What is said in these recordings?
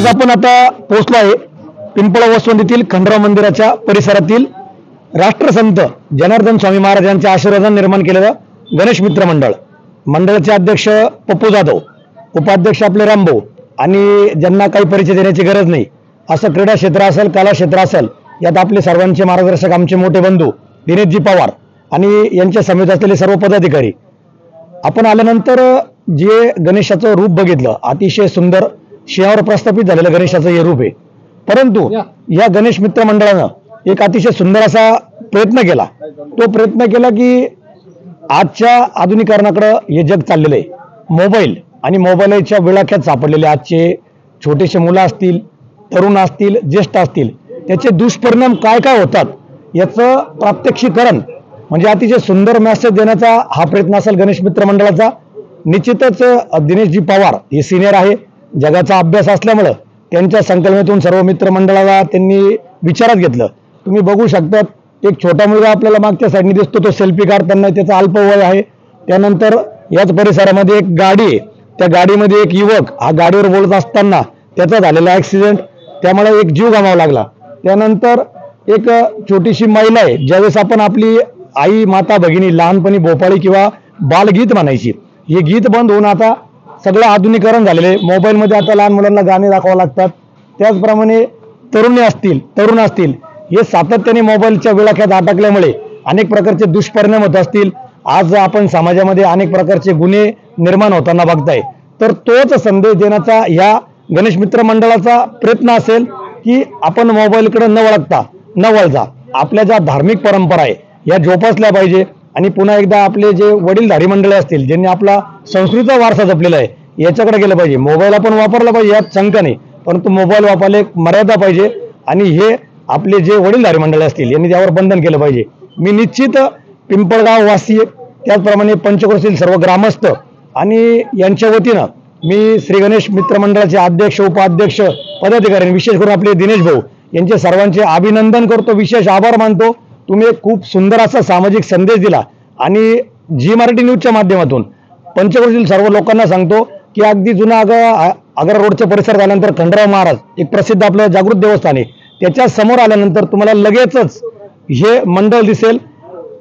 आज आपण आता पोहोचलो आहे पिंपळ वसवंतीतील खंडराव मंदिराच्या परिसरातील राष्ट्रसंत जनार्दन स्वामी महाराजांच्या आशीर्वादाने निर्माण केलेलं गणेश मित्र मंडळ. मंडळाचे अध्यक्ष पप्पू जाधव, उपाध्यक्ष आपले रामभाऊ आणि ज्यांना काही परिचय देण्याची गरज नाही असं क्रीडा क्षेत्र असेल, कला क्षेत्र असेल, यात आपले सर्वांचे मार्गदर्शक आमचे मोठे बंधू दिनेशजी पवार आणि यांच्या समेत असलेले सर्व पदाधिकारी. आपण आल्यानंतर जे गणेशाचं रूप बघितलं, अतिशय सुंदर शिवावर प्रस्थापित झालेलं गणेशाचं हे रूप आहे. परंतु या गणेश मित्र मंडळानं एक अतिशय सुंदर असा प्रयत्न केला. तो प्रयत्न केला की आजच्या आधुनिकरणाकडे हे जग चाललेलं आहे. मोबाईल आणि मोबाईलच्या विळख्यात सापडलेले आजचे छोटेसे मुलं असतील, तरुण असतील, ज्येष्ठ असतील, त्याचे दुष्परिणाम काय काय होतात याचं प्रात्यक्षिकरण म्हणजे अतिशय सुंदर मेसेज देण्याचा हा प्रयत्न असेल गणेश मित्र मंडळाचा. निश्चितच दिनेशजी पवार हे सिनियर आहे, जगाचा अभ्यास असल्यामुळं त्यांच्या संकल्पनेतून सर्व मित्रमंडळाला त्यांनी विचारात घेतलं. तुम्ही बघू शकता एक छोटा मुलगा आपल्याला मागच्या साईडने दिसतो, तो सेल्फी काढताना, त्याचा अल्पवय आहे. त्यानंतर याच परिसरामध्ये एक गाडी आहे, त्या गाडीमध्ये एक युवक हा गाडीवर बोलत असताना त्याचा झालेला ॲक्सिडेंट, त्यामुळे एक जीव गमावा लागला. त्यानंतर एक छोटीशी महिला आहे, ज्यावेळेस आपण आपली आई, माता, भगिनी लहानपणी भोपाळी किंवा बालगीत म्हणायची, हे गीत बंद होऊन आता सगळं आधुनिकरण झालेले. मोबाईलमध्ये आता लहान मुलांना गाणे दाखवावं लागतात. त्याचप्रमाणे तरुण असतील, हे सातत्याने मोबाईलच्या विळख्यात अटकल्यामुळे अनेक प्रकारचे दुष्परिणाम होत असतील. आज आपण समाजामध्ये अनेक प्रकारचे गुन्हे निर्माण होताना बघताय. तर तोच संदेश देण्याचा या गणेश मित्र मंडळाचा प्रयत्न असेल की आपण मोबाईलकडे न वळता आपल्या ज्या धार्मिक परंपरा आहे या जोपासल्या पाहिजे. आणि पुन्हा एकदा आपले जे वडीलधारी मंडळी असतील, ज्यांनी आपला संस्कृतीचा वारसा जपलेला आहे, याच्याकडे गेलं पाहिजे. मोबाईल आपण वापरला पाहिजे, यात शंका नाही, परंतु मोबाईल वापरायला एक मर्यादा पाहिजे आणि हे आपले जे वडीलधारी मंडळी असतील यांनी त्यावर बंधन केलं पाहिजे. मी निश्चित पिंपळगाव वासी, त्याचप्रमाणे पंचक्रोशीतील सर्व ग्रामस्थ आणि यांच्या वतीनं मी श्री गणेश मित्र मंडळाचे अध्यक्ष, उपाध्यक्ष, पदाधिकारी, विशेष करून आपले दिनेश भाऊ यांचे सर्वांचे अभिनंदन करतो, विशेष आभार मानतो. तुम्ही एक खूप सुंदर असा सामाजिक संदेश दिला आणि जी मराठी न्यूजच्या माध्यमातून पंचक्रोशीतील सर्व लोकांना सांगतो की अगदी जुना आग्रा रोडच्या परिसरात आल्यानंतर खंडराव महाराज एक प्रसिद्ध आपलं जागृत देवस्थान आहे, त्याच्या समोर आल्यानंतर तुम्हाला लगेचच हे मंडळ दिसेल.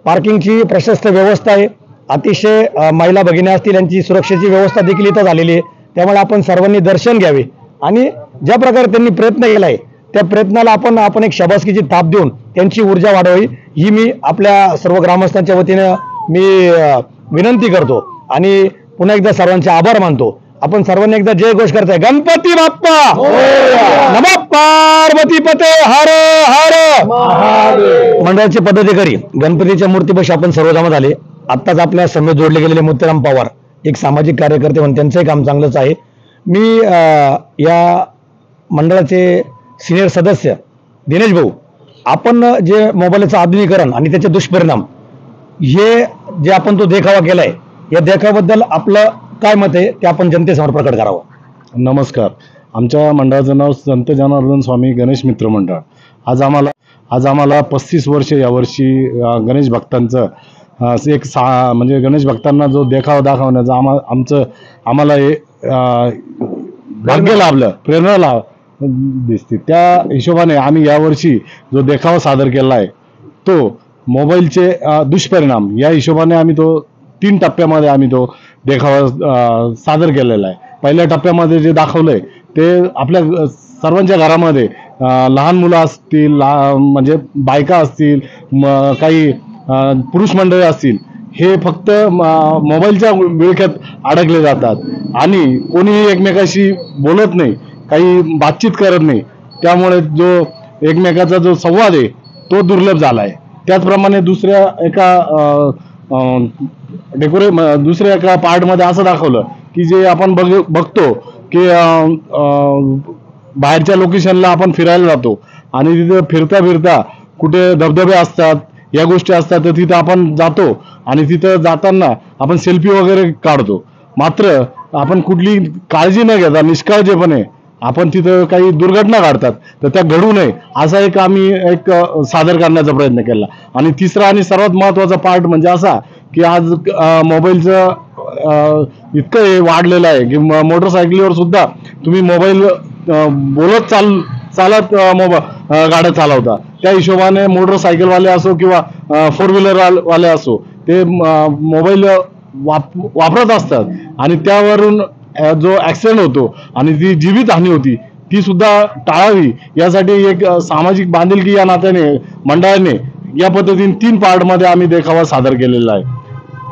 पार्किंगची प्रशस्त व्यवस्था आहे, अतिशय महिला भगिनी असतील यांची सुरक्षेची व्यवस्था देखील इथं झालेली आहे. त्यामुळे आपण सर्वांनी दर्शन घ्यावे आणि ज्या प्रकारे त्यांनी प्रयत्न केला आहे त्या प्रयत्नाला आपण एक शाबासकीची थाप देऊन त्यांची ऊर्जा वाढवावी, ही मी आपल्या सर्व ग्रामस्थांच्या वतीनं मी विनंती करतो आणि पुन्हा एकदा सर्वांचे आभार मानतो. आपण सर्वांनी एकदा जय घोष करताय, गणपती बाप्पा नमः पार्वती पते हर हर महादेव. मंडळाचे पदाधिकारी गणपतीच्या मूर्तीपाशी आपण सर्व जमा झाले. आत्ताच आपल्या समेत जोडले गेलेले मोतीराम पवार एक सामाजिक कार्यकर्ते म्हणून त्यांचंही काम चांगलंच आहे. मी या मंडळाचे सिनियर सदस्य दिनेश भाऊ, आपण जे मोबाईलचं आधुनिकरण आणि त्याचे दुष्परिणाम हे जे आपण तो देखावा केलाय, या देखाव्याबद्दल आपलं काय मत आहे ते आपण जनतेसमोर प्रकट करावं. नमस्कार. आमच्या मंडळाचं नाव संत जनार्दन स्वामी गणेश मित्र मंडळ. आज आम्हाला 35 वर्ष यावर्षी गणेश भक्तांचं म्हणजे गणेश भक्तांना जो देखावा दाखवण्याचं आम्हाला हे भाग्य लाभलं, प्रेरणा दिसते. त्या हिशोबाने आम्ही यावर्षी जो देखावा सादर केला आहे तो मोबाईलचे दुष्परिणाम या हिशोबाने आम्ही तो 3 टप्प्यामध्ये आम्ही तो देखावा सादर केलेला आहे. पहिल्या टप्प्यामध्ये जे दाखवलंय ते आपल्या सर्वांच्या घरामध्ये लहान मुलं असतील, म्हणजे बायका असतील, काही पुरुष मंडळी असतील, हे फक्त मोबाईलच्या विळख्यात अडकले जातात आणि कोणीही एकमेकाशी बोलत नाही, काही बातचीत करत नाही. त्यामुळे जो एकमेकाचा जो संवाद आहे तो दुर्लभ झाला आहे. त्याचप्रमाणे दुसऱ्या एका पार्टमध्ये असं दाखवलं की जे आपण बघतो की बाहेरच्या लोकेशनला आपण फिरायला जातो आणि तिथे फिरता कुठे धबधबे असतात, या गोष्टी असतात, तर तिथं आपण जातो आणि तिथं जाताना आपण सेल्फी वगैरे काढतो. मात्र आपण कुठली काळजी न घेता निष्काळजीपणे आपण तिथं काही दुर्घटना घडतात, तर त्या घडू नये असा आम्ही सादर करण्याचा प्रयत्न केला. आणि तिसरा आणि सर्वात महत्त्वाचा पार्ट म्हणजे असा की आज मोबाईलचं इतकं हे वाढलेलं आहे की मोटरसायकलीवर सुद्धा तुम्ही मोबाईल बोलत चालत गाड्या चालवतात. त्या हिशोबाने मोटरसायकलवाले असो किंवा फोर व्हीलर वाले असो ते मोबाईल वापरत असतात आणि त्यावरून जो ऍक्सिडेंट होतो आणि जी जीवितहानी होती ती सुद्धा टाळावी यासाठी एक सामाजिक बांधिलकी या नात्याने मंडळाने या पद्धतीने 3 पार्टमध्ये आम्ही देखावा सादर केलेला आहे.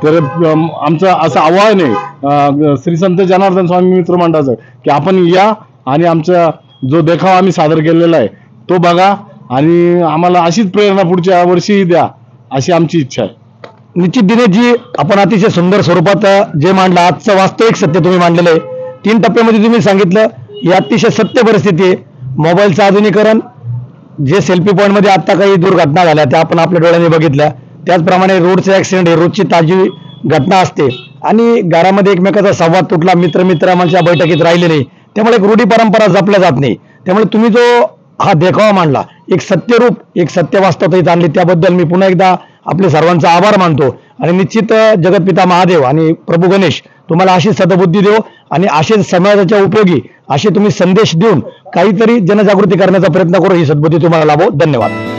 तर आमचं असं आव्हान आहे श्री संत जनार्दन स्वामी मित्र मंडळाचं की आपण या आणि आमचा जो देखावा आम्ही सादर केलेला आहे तो बघा आणि आम्हाला अशीच प्रेरणा पुढच्या वर्षीही द्या अशी आमची इच्छा आहे. निश्चित दिनेशजी, आपण अतिशय सुंदर स्वरूपात जे मांडलं, आजचं वास्तविक सत्य तुम्ही मांडलेलं आहे. 3 टप्प्यामध्ये तुम्ही सांगितलं, ही अतिशय सत्य परिस्थिती आहे. मोबाईलचं आधुनिकरण, जे सेल्फी पॉईंटमध्ये आता काही दुर्घटना झाल्या त्या आपण आपल्या डोळ्याने बघितल्या, त्याचप्रमाणे रोडचे ऍक्सिडेंट हे रोजची ताजी घटना असते आणि घरामध्ये एकमेकाचा संवाद तुटला, मित्रांच्या बैठकीत राहिले नाही, त्यामुळे एक रूढी परंपरा जपल्या जात नाही. त्यामुळे तुम्ही जो हा देखावा मांडला, एक सत्यरूप, एक सत्य वास्तवता इथं आणली, त्याबद्दल मी पुन्हा एकदा आपले सर्वांचा आभार मानतो. आणि निश्चित जगतपिता महादेव आणि प्रभू गणेश तुम्हाला अशी सद्बुद्धी देव आणि असे समाजाच्या उपयोगी असे तुम्ही संदेश देऊन काहीतरी जनजागृती करण्याचा प्रयत्न करू, ही सद्बुद्धी तुम्हाला लाभो. धन्यवाद.